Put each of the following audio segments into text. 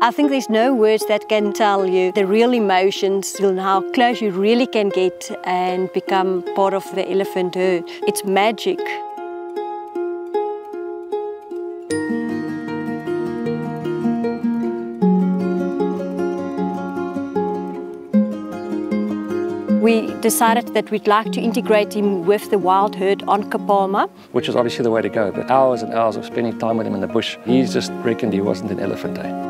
I think there's no words that can tell you the real emotions and how close you really can get and become part of the elephant herd. It's magic. We decided that we'd like to integrate him with the wild herd on Kapalma. Which is obviously the way to go, but hours and hours of spending time with him in the bush, he just reckoned he wasn't an elephant, eh?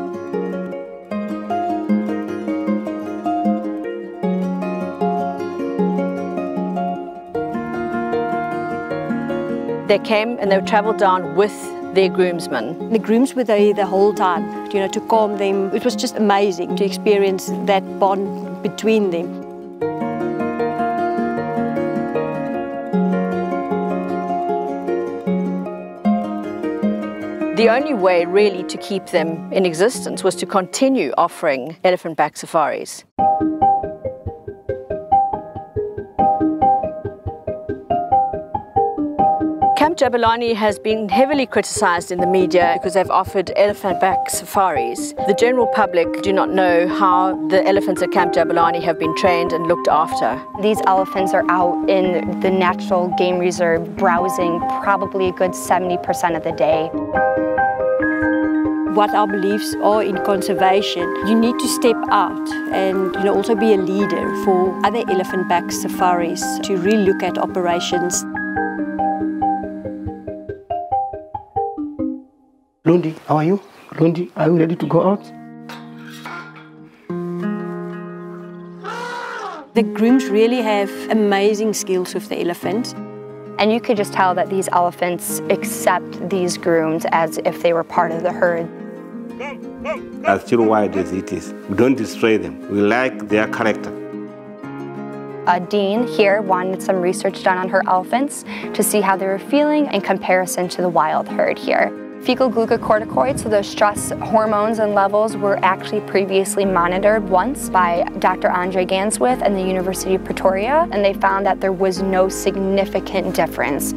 They came and they travelled down with their groomsmen. The grooms were there the whole time, to calm them. It was just amazing to experience that bond between them. The only way really to keep them in existence was to continue offering elephant-back safaris. Camp Jabulani has been heavily criticised in the media because they've offered elephant-back safaris. The general public do not know how the elephants at Camp Jabulani have been trained and looked after. These elephants are out in the natural game reserve browsing probably a good 70% of the day. What our beliefs are in conservation, you need to step out and also be a leader for other elephant-back safaris to really look at operations. Lundi, how are you? Lundi, are you ready to go out? The grooms really have amazing skills with the elephants. And you could just tell that these elephants accept these grooms as if they were part of the herd. As still wild as it is, we don't destroy them. We like their character. Dean here wanted some research done on her elephants to see how they were feeling in comparison to the wild herd here. Fecal glucocorticoids, so those stress hormones and levels, were actually previously monitored once by Dr. Andre Ganswith and the University of Pretoria, and they found that there was no significant difference.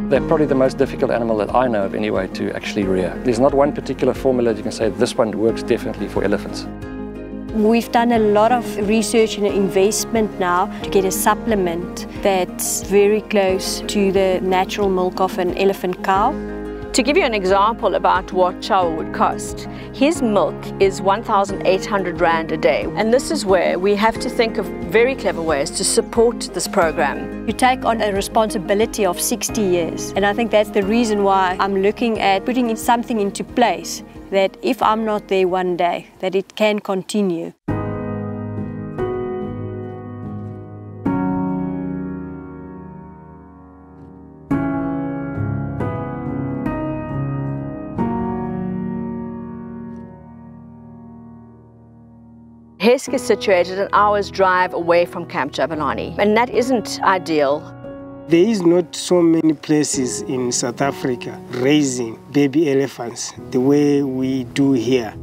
They're probably the most difficult animal that I know of anyway to actually rear. There's not one particular formula that you can say this one works definitely for elephants. We've done a lot of research and investment now to get a supplement that's very close to the natural milk of an elephant cow. To give you an example about what Chow would cost, his milk is 1,800 Rand a day. And this is where we have to think of very clever ways to support this program. You take on a responsibility of 60 years. And I think that's the reason why I'm looking at putting something into place that if I'm not there one day, that it can continue. Esse is situated an hour's drive away from Camp Jabulani, and that isn't ideal. There is not so many places in South Africa raising baby elephants the way we do here.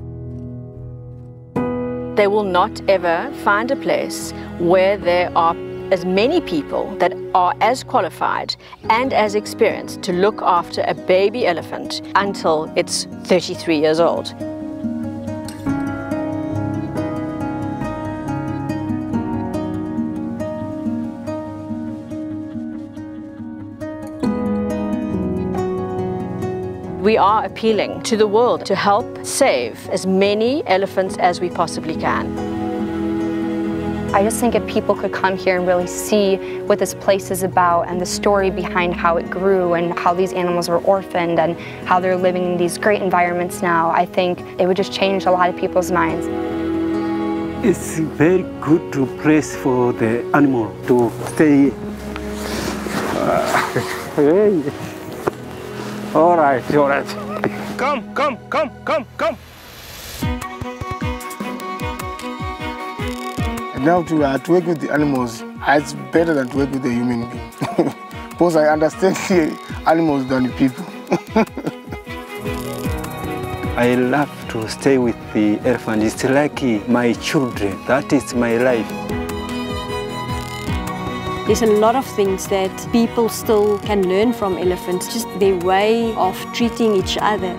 They will not ever find a place where there are as many people that are as qualified and as experienced to look after a baby elephant until it's 33 years old. We are appealing to the world to help save as many elephants as we possibly can. I just think if people could come here and really see what this place is about and the story behind how it grew and how these animals were orphaned and how they're living in these great environments now, I think it would just change a lot of people's minds. It's very good to place for the animal to stay. Hey. All right, all right. Come. Now to work with the animals, it's better than to work with a human being. Because I understand the animals than the people. I love to stay with the elephant. It's like my children. That is my life. There's a lot of things that people still can learn from elephants, just their way of treating each other.